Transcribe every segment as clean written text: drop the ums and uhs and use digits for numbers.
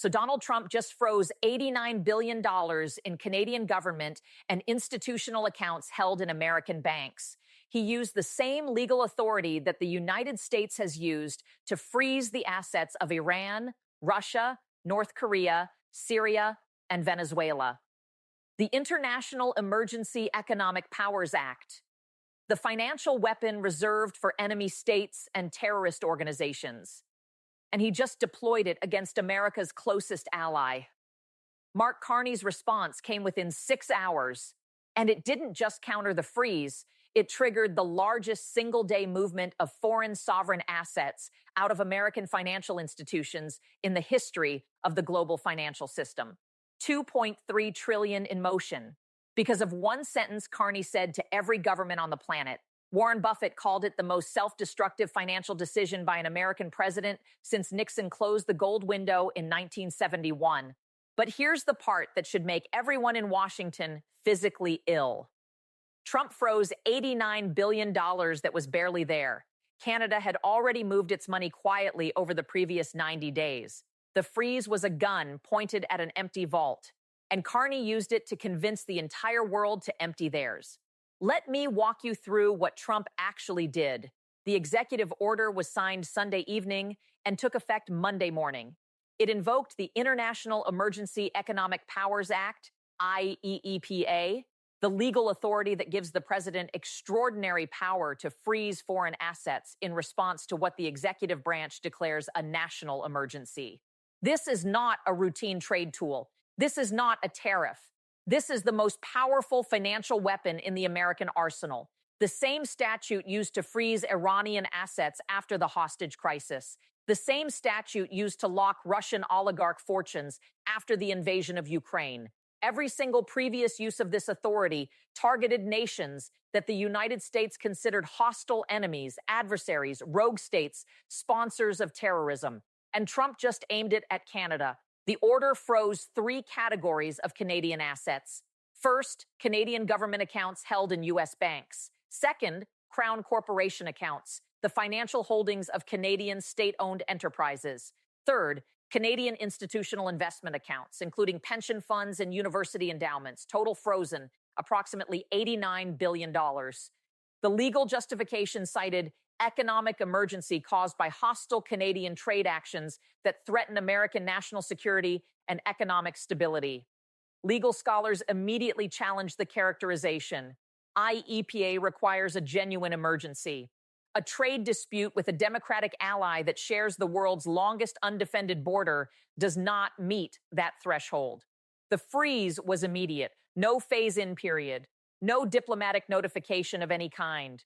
So Donald Trump just froze $89 billion in Canadian government and institutional accounts held in American banks. He used the same legal authority that the United States has used to freeze the assets of Iran, Russia, North Korea, Syria, and Venezuela. The International Emergency Economic Powers Act, the financial weapon reserved for enemy states and terrorist organizations. And he just deployed it against America's closest ally. Mark Carney's response came within 6 hours, and it didn't just counter the freeze, it triggered the largest single-day movement of foreign sovereign assets out of American financial institutions in the history of the global financial system. $2.3 trillion in motion. Because of one sentence Carney said to every government on the planet. Warren Buffett called it the most self-destructive financial decision by an American president since Nixon closed the gold window in 1971. But here's the part that should make everyone in Washington physically ill. Trump froze $89 billion that was barely there. Canada had already moved its money quietly over the previous 90 days. The freeze was a gun pointed at an empty vault, and Carney used it to convince the entire world to empty theirs. Let me walk you through what Trump actually did. The executive order was signed Sunday evening and took effect Monday morning. It invoked the International Emergency Economic Powers Act, IEEPA, the legal authority that gives the president extraordinary power to freeze foreign assets in response to what the executive branch declares a national emergency. This is not a routine trade tool. This is not a tariff. This is the most powerful financial weapon in the American arsenal. The same statute used to freeze Iranian assets after the hostage crisis. The same statute used to lock Russian oligarch fortunes after the invasion of Ukraine. Every single previous use of this authority targeted nations that the United States considered hostile enemies, adversaries, rogue states, sponsors of terrorism. And Trump just aimed it at Canada. The order froze 3 categories of Canadian assets. First, Canadian government accounts held in U.S. banks. Second, Crown Corporation accounts, the financial holdings of Canadian state-owned enterprises. Third, Canadian institutional investment accounts, including pension funds and university endowments, total frozen, approximately $89 billion. The legal justification cited economic emergency caused by hostile Canadian trade actions that threaten American national security and economic stability. Legal scholars immediately challenged the characterization. IEPA requires a genuine emergency. A trade dispute with a democratic ally that shares the world's longest undefended border does not meet that threshold. The freeze was immediate, no phase-in period, no diplomatic notification of any kind.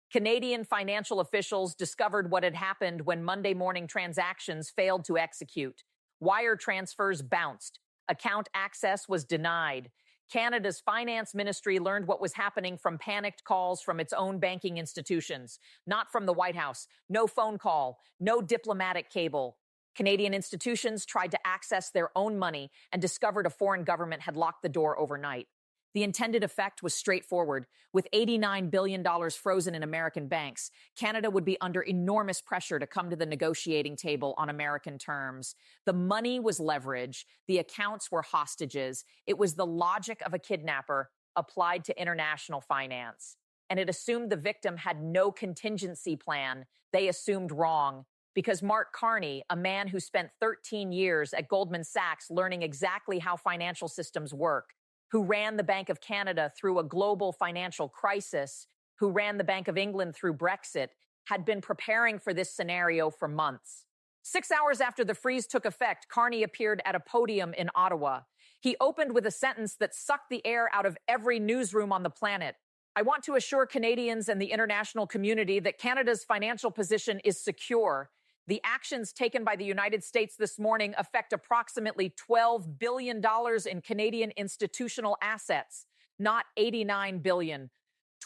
Canadian financial officials discovered what had happened when Monday morning transactions failed to execute. Wire transfers bounced. Account access was denied. Canada's finance ministry learned what was happening from panicked calls from its own banking institutions, not from the White House. No phone call, no diplomatic cable. Canadian institutions tried to access their own money and discovered a foreign government had locked the door overnight. The intended effect was straightforward. With $89 billion frozen in American banks, Canada would be under enormous pressure to come to the negotiating table on American terms. The money was leverage. The accounts were hostages. It was the logic of a kidnapper applied to international finance. And it assumed the victim had no contingency plan. They assumed wrong. Because Mark Carney, a man who spent 13 years at Goldman Sachs learning exactly how financial systems work, who ran the Bank of Canada through a global financial crisis, who ran the Bank of England through Brexit, had been preparing for this scenario for months. 6 hours after the freeze took effect, Carney appeared at a podium in Ottawa. He opened with a sentence that sucked the air out of every newsroom on the planet. I want to assure Canadians and the international community that Canada's financial position is secure. The actions taken by the United States this morning affect approximately $12 billion in Canadian institutional assets, not $89 billion.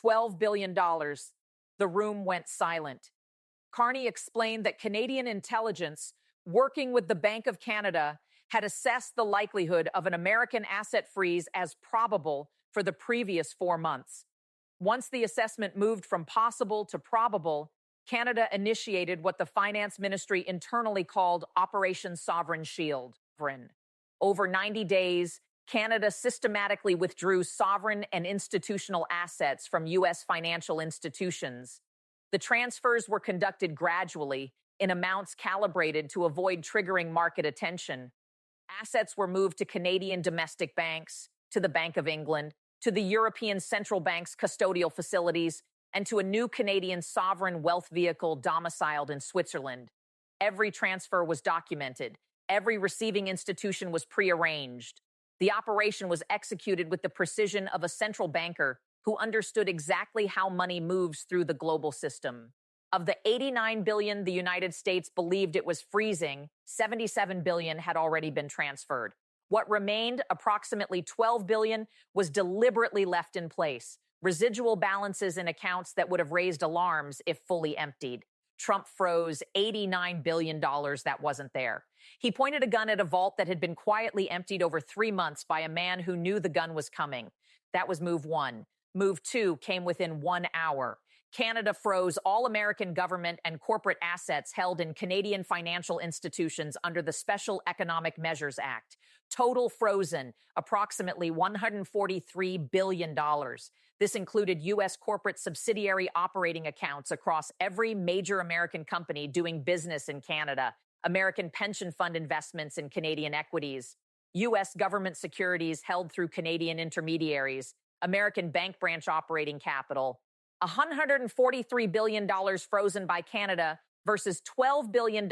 $12 billion. The room went silent. Carney explained that Canadian intelligence, working with the Bank of Canada, had assessed the likelihood of an American asset freeze as probable for the previous 4 months. Once the assessment moved from possible to probable, Canada initiated what the finance ministry internally called Operation Sovereign Shield. Over 90 days, Canada systematically withdrew sovereign and institutional assets from U.S. financial institutions. The transfers were conducted gradually in amounts calibrated to avoid triggering market attention. Assets were moved to Canadian domestic banks, to the Bank of England, to the European Central Bank's custodial facilities, and to a new Canadian sovereign wealth vehicle domiciled in Switzerland. Every transfer was documented. Every receiving institution was prearranged. The operation was executed with the precision of a central banker who understood exactly how money moves through the global system. Of the 89 billion the United States believed it was freezing, 77 billion had already been transferred. What remained, approximately 12 billion, was deliberately left in place, residual balances in accounts that would have raised alarms if fully emptied. Trump froze $89 billion that wasn't there. He pointed a gun at a vault that had been quietly emptied over 3 months by a man who knew the gun was coming. That was move one. Move two came within 1 hour. Canada froze all American government and corporate assets held in Canadian financial institutions under the Special Economic Measures Act. Total frozen, approximately $143 billion. This included U.S. corporate subsidiary operating accounts across every major American company doing business in Canada, American pension fund investments in Canadian equities, U.S. government securities held through Canadian intermediaries, American bank branch operating capital. $143 billion frozen by Canada versus $12 billion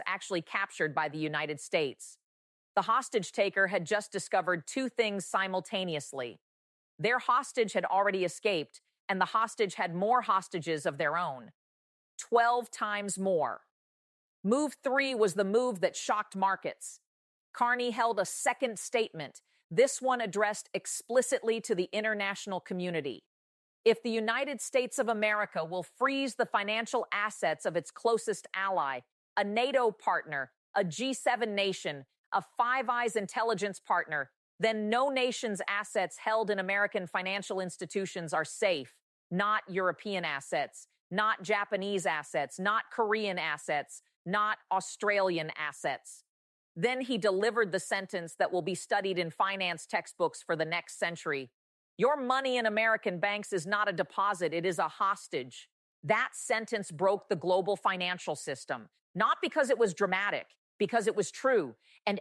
actually captured by the United States. The hostage taker had just discovered two things simultaneously. Their hostage had already escaped, and the hostage had more hostages of their own. 12 times more. Move three was the move that shocked markets. Carney held a second statement, this one addressed explicitly to the international community. If the United States of America will freeze the financial assets of its closest ally, a NATO partner, a G7 nation, a Five Eyes intelligence partner, then no nation's assets held in American financial institutions are safe, not European assets, not Japanese assets, not Korean assets, not Australian assets. Then he delivered the sentence that will be studied in finance textbooks for the next century. Your money in American banks is not a deposit, it is a hostage. That sentence broke the global financial system, not because it was dramatic, because it was true. And